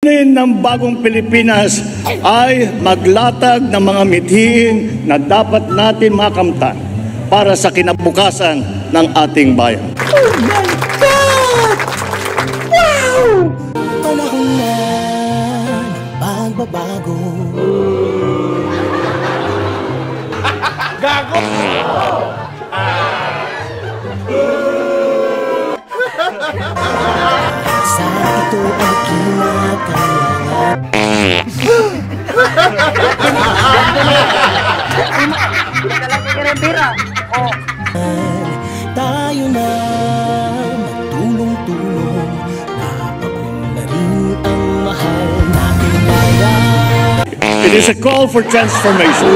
ng bagong Pilipinas ay maglatag ng mga mithiin na dapat natin makamtan para sa kinabukasan ng ating bayan. Oh my God! Wow! Panahon na ng pagbabago. Gago! Sa ito ay kinakailangan. Tayo na magtulong-tulong na paunlarin ang mahal natin ngayon. It is a call for transformation.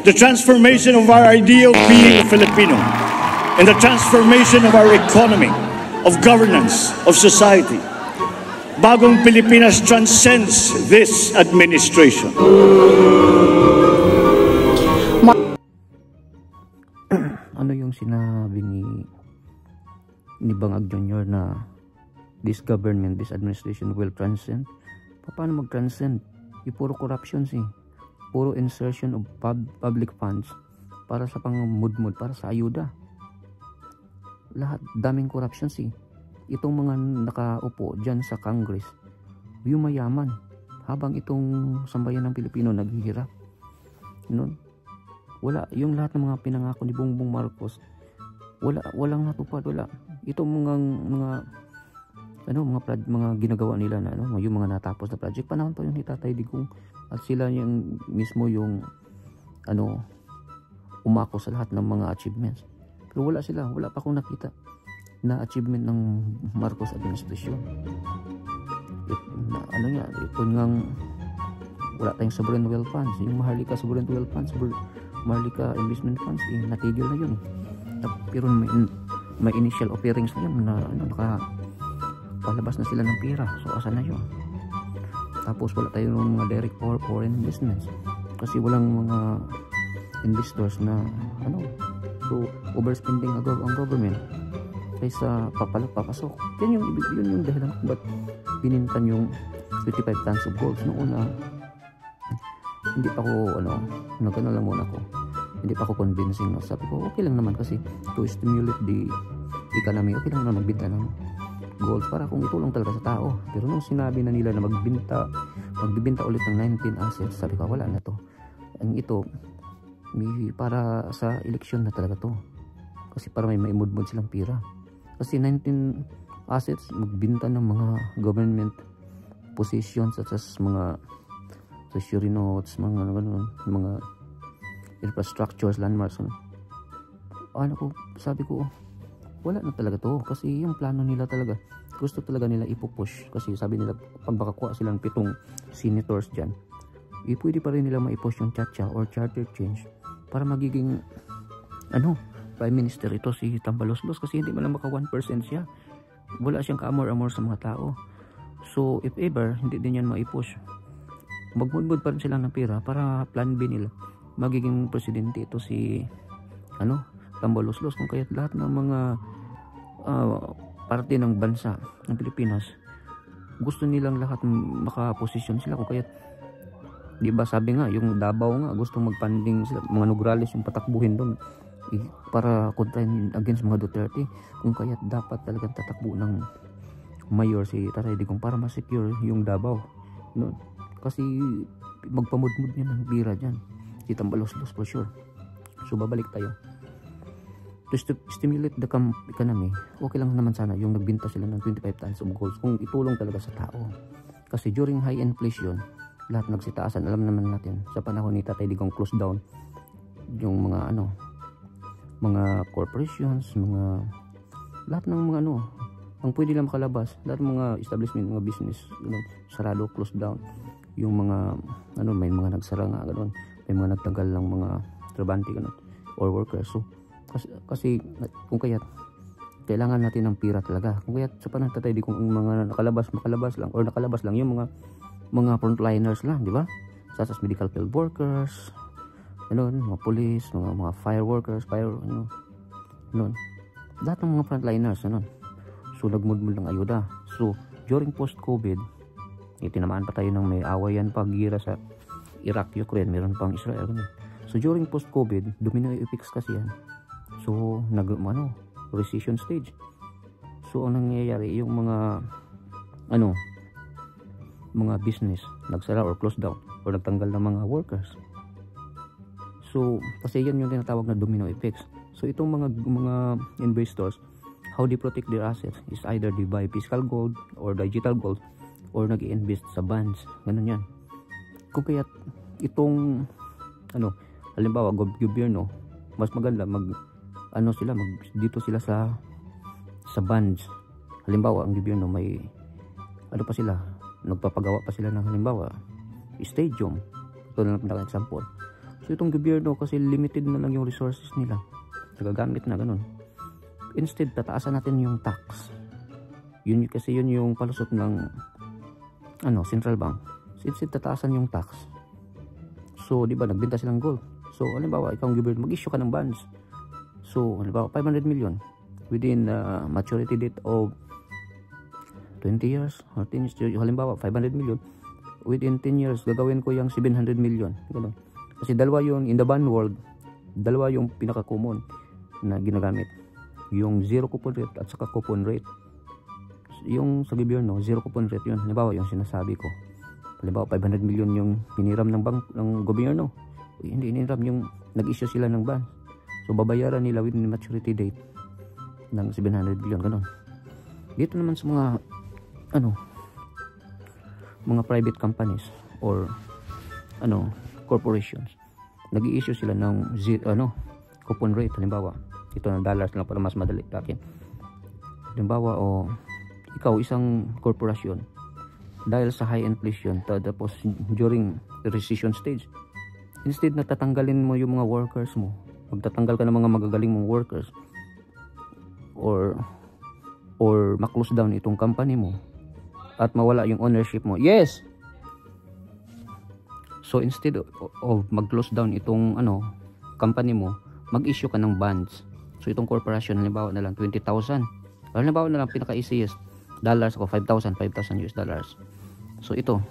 The transformation of our idea of being a Filipino, and the transformation of our economy, of governance, of society. Bagong Pilipinas transcends this administration. Ano yung sinabi ni Bangag Jr. na this government, this administration will transcend? Paano mag-transcend? Yung puro corruption puro insertion of public funds para sa pang-mudmud, para sa ayuda. Lahat, daming corruption itong mga nakaupo dyan sa Congress, yung mayaman, habang itong sambayan ng Pilipino naghihirap. Wala, yung lahat ng mga pinangako ni Bongbong Marcos, walang natupad, wala. Itong mga ginagawa nila na yung mga natapos na project, panahon pa yun ni Tatay Digong, at sila yung mismo yung umako sa lahat ng mga achievements. Pero wala pa akong nakita na achievement ng Marcos administration. Ito ngang wala tayong sovereign wealth funds, yung Maharlika sovereign wealth funds, Maharlika investment funds, natigil na yun. Pero may initial offerings na yun na nakapalabas na sila ng pera. So asan na yun? Tapos wala tayong mga direct foreign investments kasi walang mga investors na so overspending ang government kaysa papasok. Yun yung dahilan kung ba't binintan yung 55 tons of gold. Noong una, hindi pa ako nagana lang muna ako, hindi pa ako convincing. Sabi ko okay lang naman kasi to stimulate the economy, okay lang naman magbenta ng gold para kung itulong talaga sa tao. Pero nung sinabi na nila na magbibenta ulit ng 19 assets, sabi ko wala na to. Ang ito para sa eleksyon na talaga to, kasi para may maimudmud silang pira. Kasi 19 assets, magbinta ng mga government positions such as mga treasury notes, mga infrastructures, landmarks. Sabi ko wala na talaga to, kasi yung plano nila talaga, gusto talaga nila ipupush. Kasi sabi nila pag makakuha sila ng 7 senators dyan, pwede pa rin nila maipush yung chacha or charter change para magiging prime minister ito si Tambaloslos, kasi hindi man lang maka 1% siya, wala siyang kaamor-amor sa mga tao. So if ever hindi din yan maipush, magmudmud pa rin sila ng pera para plan B nila, magiging presidente ito si Tambaloslos. Kung kaya't lahat ng mga parte ng bansa ng Pilipinas, gusto nilang lahat makaposisyon sila. Kung kaya't, di ba sabi nga, yung Davao nga, gusto magpanding sila, mga Nograles yung patakbuhin doon para kontrahin against mga Duterte. Kung kaya't dapat talagang tatakbo ng mayor si Tatay Digong para ma-secure yung Davao. Kasi magpamudmud niya ng bira dyan si Tambaloslos for sure. So babalik tayo to stimulate the economy. Okay lang naman sana yung nagbinta sila ng 25 tons of gold kung itulong talaga sa tao. Kasi during high inflation, lahat nagsitaasan. Alam naman natin sa panahon ni Tatay Digong, close down yung mga mga corporations, lahat ng mga ang pwede lang makalabas, lahat ng mga establishment, mga business, sarado, close down. Yung mga may mga nagsara nga, may mga nagtanggal lang mga trabante or workers. So kasi kung kaya't kailangan natin ng pira talaga. Kung kaya't sa panahon Tatay Digong, kung mga nakalabas lang yung mga frontliners lang, di ba? Such as medical field workers, ganun, mga police, mga fire workers, ganun. Lahat ng mga frontliners, ganun. So nagmudmud ng ayuda. So during post-COVID, tinamaan pa tayo ng may awayan pag-gira sa Iraq, Ukraine, meron pang Israel, ganun. So during post-COVID, domino effects kasi yan. So recession stage. So ang nangyayari, yung mga business nagsara or close down or nagtanggal ng mga workers. So kasi yan yung tinatawag na domino effects. So itong mga investors, how they protect their assets is either they buy physical gold or digital gold or nag-invest sa bonds. Ganun yan. Kung kaya itong halimbawa gobyerno, mas maganda dito sila sa bonds. Halimbawa ang gobyerno may nagpapagawa pa sila ng halimbawa stadium. Ito na lang pinaka-example. So itong gobyerno kasi limited na lang yung resources nila, nagagamit na ganun. Instead tataasan natin yung tax. Yun yung palusot ng central bank. Instead tataasan yung tax. So di ba nagbenta silang gold. So halimbawa ikaw ang gobyerno, mag-issue ka ng bonds. So halimbawa 500 million within maturity date of 20 years or 10 years. Halimbawa 500 million within 10 years gagawin ko yung 700 million. Ganun. Kasi dalawa yun in the bond world, dalawa yung pinaka-common na ginagamit, yung zero coupon rate at saka coupon rate. Yung sa gobyerno, zero coupon rate yun. Halimbawa yung sinasabi ko, halimbawa 500 million yung hiniram ng gobyerno, hindi hiniram, yung nag-issue sila ng bond. So babayaran nila within the maturity date ng 700 billion, ganun. Dito naman sa mga private companies or corporations, nag-i-issue sila ng coupon rate. Halimbawa ito na dollars lang para mas madali akin. Halimbawa ikaw isang corporation, dahil sa high inflation tapos during recession stage, instead na tatanggalin mo yung mga workers mo, magtatanggal ka ng mga magagaling mong workers or ma-close down itong company mo at mawala yung ownership mo. Yes. So instead of mag-close down itong company mo, mag-issue ka ng bonds. So itong corporation, halimbawa na lang 20,000. Halimbawa na lang pinaka-easiest dollars ako 5,000 US dollars. So ito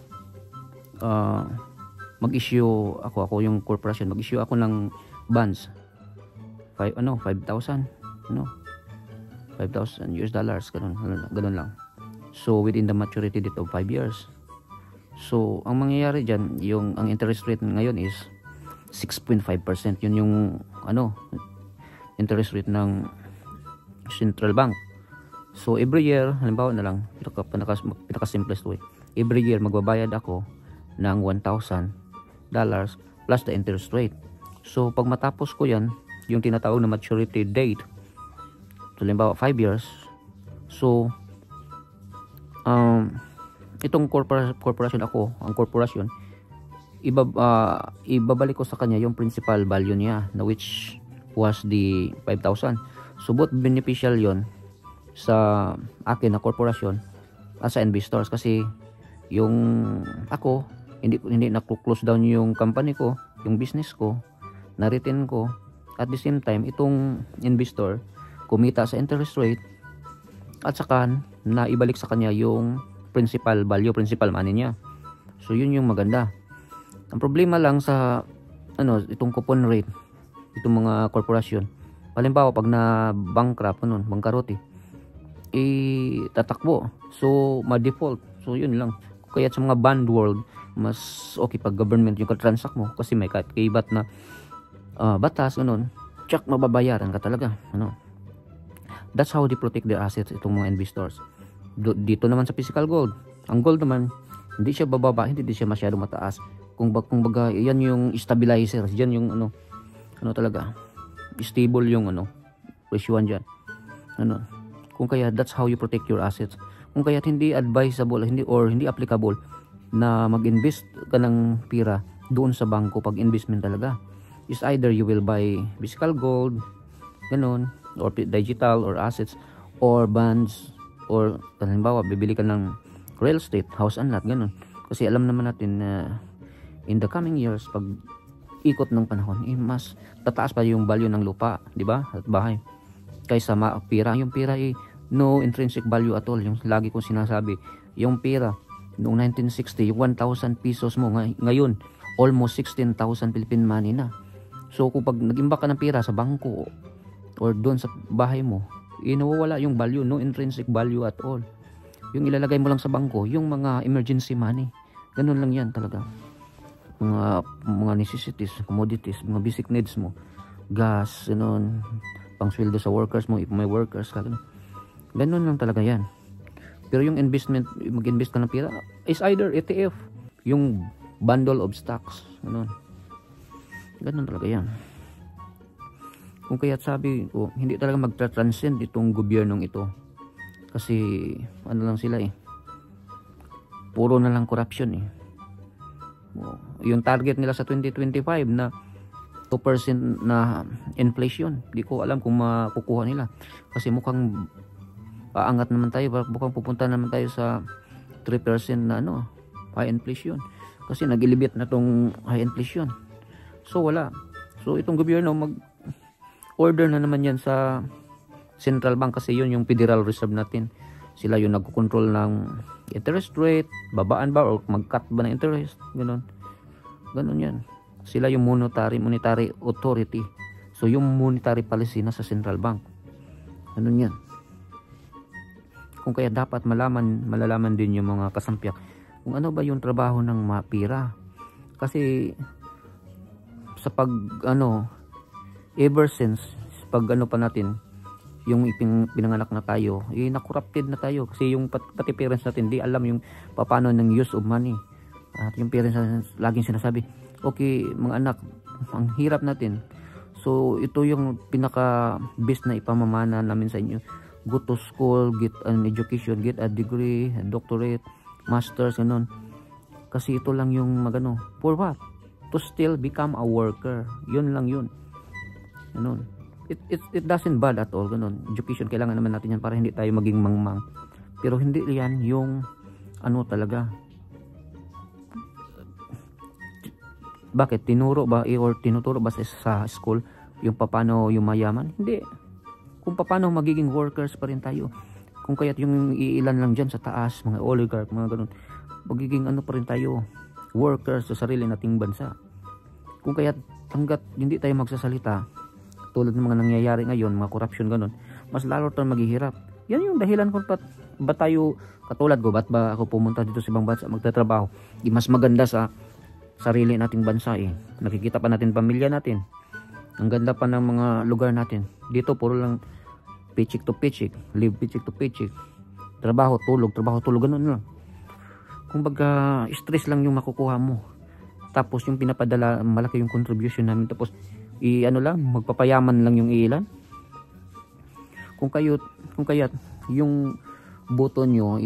mag-issue ako yung corporation, mag-issue ako ng bonds 5,000 US dollars, ganun lang. So within the maturity date of 5 years. So ang mangyayari dyan, ang interest rate ngayon is 6.5%. Yun yung interest rate ng central bank. So every year, halimbawa na lang, pinaka-simplest way, every year magbabayad ako ng $1,000 plus the interest rate. So pag matapos ko yan, yung tinatawag na maturity date, so halimbawa 5 years, so itong corporation ang corporation, ibabalik ko sa kanya yung principal value niya, na which was the 5,000. So both beneficial yon sa akin na corporation as sa investors, kasi yung ako hindi na-close down yung company ko, yung business ko, na-retain ko. At the same time, itong investor kumita sa interest rate at saka na ibalik sa kanya yung principal value, principal money niya. So yun yung maganda. Ang problema lang sa itong coupon rate, itong mga corporation, halimbawa pag na bankrupt, bangkarote, tatakbo, so ma-default. So yun lang. Kaya sa mga bond world, mas okay pag government yung transact mo, kasi may kaibat na batas, tsak mababayaran ka talaga. That's how they protect their assets, itong mga investors. Dito naman sa physical gold, ang gold naman hindi siya bababa, hindi siya masyado mataas. Kung baga yan yung stabilizer, yan yung talaga stable yung presyuhan dyan. Kung kaya that's how you protect your assets. Kung kaya hindi advisable, hindi applicable na mag-invest ka ng pira doon sa bangko pag investment talaga. Is either you will buy physical gold, or digital or assets, or bonds, or halimbawa bibili ka ng real estate, house and lot, Kasi alam naman natin na in the coming years, pag ikot ng panahon, mas tataas pa yung value ng lupa, di ba? At bahay. Kaysa pira. Yung pira no intrinsic value at all. Yung lagi kong sinasabi, yung pira noong 1960, yung 1,000 pesos mo ngayon, almost 16,000 Philippine money na. So kung pag nag-imbak ka ng pira sa bangko or doon sa bahay mo, nawawala yung value, no intrinsic value at all. Yung ilalagay mo lang sa bangko, yung mga emergency money. Ganun lang yan talaga. Mga necessities, commodities, mga basic needs mo, gas, ganun, pangsweldo sa workers mo, if may workers ka, ganun lang talaga yan. Pero yung investment, mag-invest ka ng pera, is either ETF, yung bundle of stocks, ganun talaga yan. Kung kaya't sabi ko, hindi talaga magtra-transcend itong gobyernong ito, kasi ano lang sila puro na lang corruption yung target nila sa 2025 na 2% na inflation, di ko alam kung makukuha nila, kasi mukhang aangat naman tayo, mukhang pupunta naman tayo sa 3% na high inflation, kasi nag-elevate na tong high inflation. So wala, so itong gobyerno mag-order na naman yan sa central bank, kasi yun yung Federal Reserve natin, sila yung nagko-control ng interest rate, babaan ba o mag-cut ba ng interest, ganun yan. Sila yung monetary authority. So yung monetary policy na sa central bank, ganun yan. Kung kaya dapat malalaman din yung mga kasampiak kung ano ba yung trabaho ng mga pira, kasi sa ever since pa natin yung pinanganak na tayo, na-corrupted na tayo, kasi yung pati parents natin di alam yung paano ng use of money. At yung parents natin laging sinasabi, okay mga anak, ang hirap natin, so ito yung pinaka best na ipamamana namin sa inyo, go to school, get an education, get a degree, a doctorate, masters, ganun, kasi ito lang yung for what? To still become a worker, yun lang yun, ganun. It doesn't bad at all, ganun. Education, kailangan naman natin yan para hindi tayo maging mangmang. Pero hindi yan yung talaga. Bakit? Tinuturo ba sa school yung paano yung mayaman? Hindi. Kung paano magiging workers pa rin tayo. Kung kaya't yung iilan lang dyan sa taas, mga oligarch, mga ganun, magiging pa rin tayo, workers sa sarili nating bansa. Kung kaya't hanggat hindi tayo magsasalita, tulad ng mga nangyayari ngayon, mga corruption ganun, mas lalo tayong maghihirap. Yan yung dahilan kung ba tayo, katulad ko, ba't ba ako pumunta dito sa ibang bansa magtatrabaho? Mas maganda sa sarili nating bansa Nakikita pa natin pamilya natin. Ang ganda pa ng mga lugar natin. Dito puro lang paycheck to paycheck, live paycheck to paycheck. Trabaho, tulog, ganun lang. Kumbaga, stress lang yung makukuha mo. Tapos yung pinapadala, malaki yung contribution namin. Tapos magpapayaman lang yung ilan. Kung kaya't yung boto nyo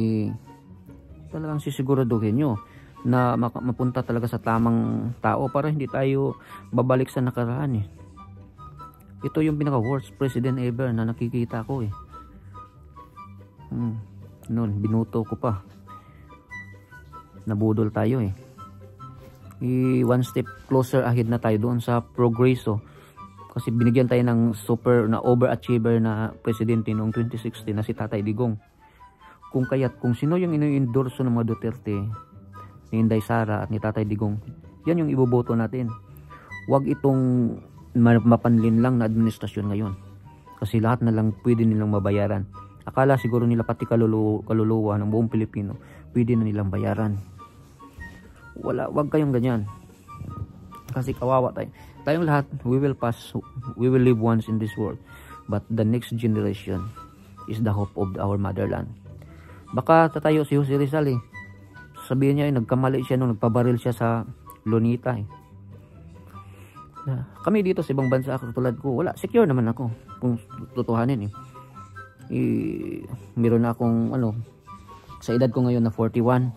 talagang sisiguraduhin nyo na mapunta talaga sa tamang tao para hindi tayo babalik sa nakaraan Ito yung pinaka worst president ever na nakikita ko noon binuto ko pa, nabudol tayo one step closer ahead na tayo doon sa progreso, kasi binigyan tayo ng super na overachiever na presidente noong 2016 na si Tatay Digong. Kung sino yung ini-endorso ng mga Duterte, ni Inday Sara at ni Tatay Digong, yan yung iboboto natin. Huwag itong mapanlin lang na administrasyon ngayon, kasi lahat na lang pwede nilang mabayaran. Akala siguro nila pati kaluluwa ng buong Pilipino pwede na nilang bayaran. Wag kayong ganyan, kasi kawawa tayong lahat. We will live once in this world, but the next generation is the hope of our motherland. Baka tatayo si Jose Rizal sabihin niya nagkamali siya nung nagpabaril siya sa Lunita Kami dito sa ibang bansa, tulad ko, wala, secure naman ako kung tutuhanin meron na akong sa edad ko ngayon na 41,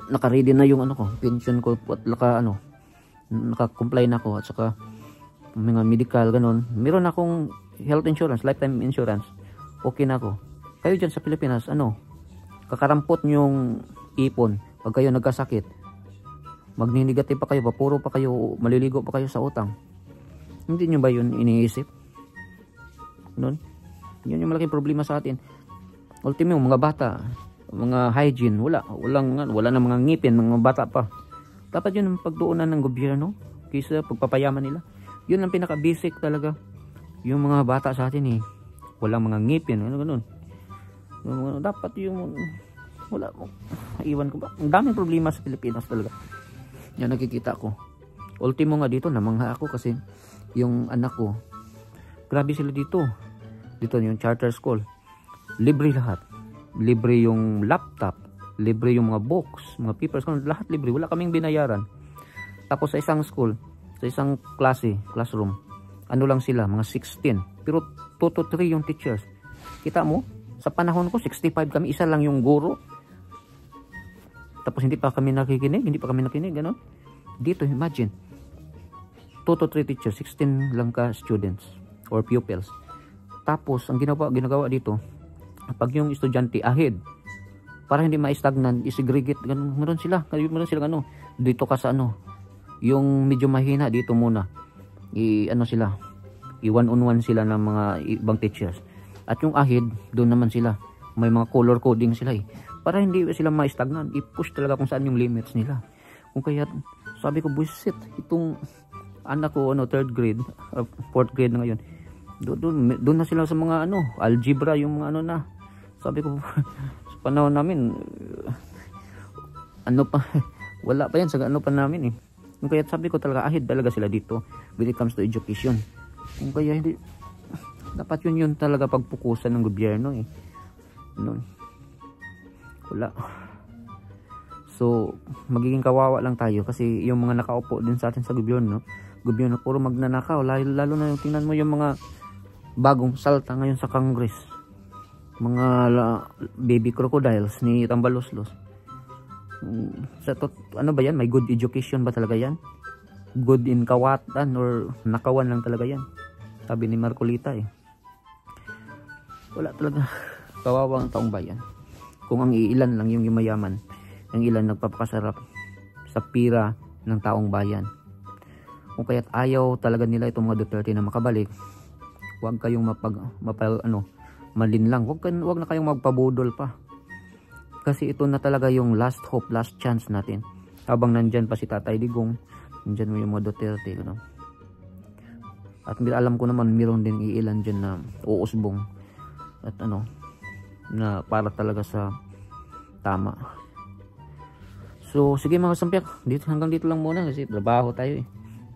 naka-ready na yung pension ko, at naka-comply na ako, at saka mga medical ganun, meron akong health insurance, lifetime insurance, okay na ako. Kayo dyan sa Pilipinas, kakarampot yung ipon pag kayo nagkasakit, Magninegatibo pa kayo, papuro pa kayo, maliligo pa kayo sa utang. Hindi nyo ba yun iniisip? Nun? Yun yung malaking problema sa atin. Ultimo, mga bata, mga hygiene, wala na mga ngipin, mga bata pa. Dapat yun ang pagtuunan ng gobyerno kaysa pagpapayaman nila. Yun ang pinaka-basic talaga. Yung mga bata sa atin walang mga ngipin, ganun. Dapat yung wala mo. Iwan ko ba? Ang daming problema sa Pilipinas talaga. Yan nakikita ko. Ultimo nga dito, namangha ako kasi yung anak ko, grabe sila dito. Dito yung charter school. Libre lahat. Libre yung laptop. Libre yung mga books, mga papers. Lahat libre. Wala kaming binayaran. Tapos sa isang school, sa isang classroom, ano lang sila, mga 16. Pero 2 to 3 yung teachers. Kita mo? Sa panahon ko, 65 kami. Isa lang yung guro. Tapos hindi pa kami nakikinig. Gano'n. Dito, imagine. 2 to 3 teachers, 16 lang ka students or pupils. Tapos, ang ginagawa dito, pag yung estudyante ahead, para hindi ma-stagnan, isegregate, meron sila dito ka sa yung medyo mahina, dito muna. I-one-on-one sila ng mga ibang teachers. At yung ahead, doon naman sila. May mga color coding sila para hindi sila ma-stagnan. I-push talaga kung saan yung limits nila. Kung kaya, sabi ko, buisit, itong anak ko, 3rd grade, 4th grade na ngayon, doon na sila sa mga algebra, yung mga na. Sabi ko, sa panahon namin, wala pa yan sa pa namin Kung kaya sabi ko talaga, ahead talaga sila dito when it comes to education. Kung kaya hindi, dapat yun talaga pagpukusan ng gobyerno Wala. So, magiging kawawa lang tayo kasi yung mga nakaupo din sa atin sa gobyerno puro magnanakaw, lalo na yung tingnan mo yung mga bagong salta ngayon sa Congress, mga baby crocodiles ni Tambaloslos. Ano ba yan? May good education ba talaga yan? Good in kawatan or nakawan lang talaga yan? Sabi ni Marcolita wala talaga. Kawawang taong bayan kung ang iilan lang yung mayaman, ang ilan nagpapakasarap sa pira ng taong bayan. Kung kaya't ayaw talaga nila itong mga Duterte na makabalik, huwag kayong malinlang. Huwag na kayong magpabudol pa. Kasi ito na talaga yung last hope, last chance natin. Habang nandyan pa si Tatay Digong, nandyan mo yung mga Duterte. At alam ko naman, mayroon din iilan dyan na uusbong. At na para talaga sa tama. So, sige mga kasampiak, hanggang dito lang muna kasi trabaho tayo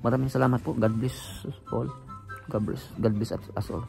Maraming salamat po. God bless all. God bless us all.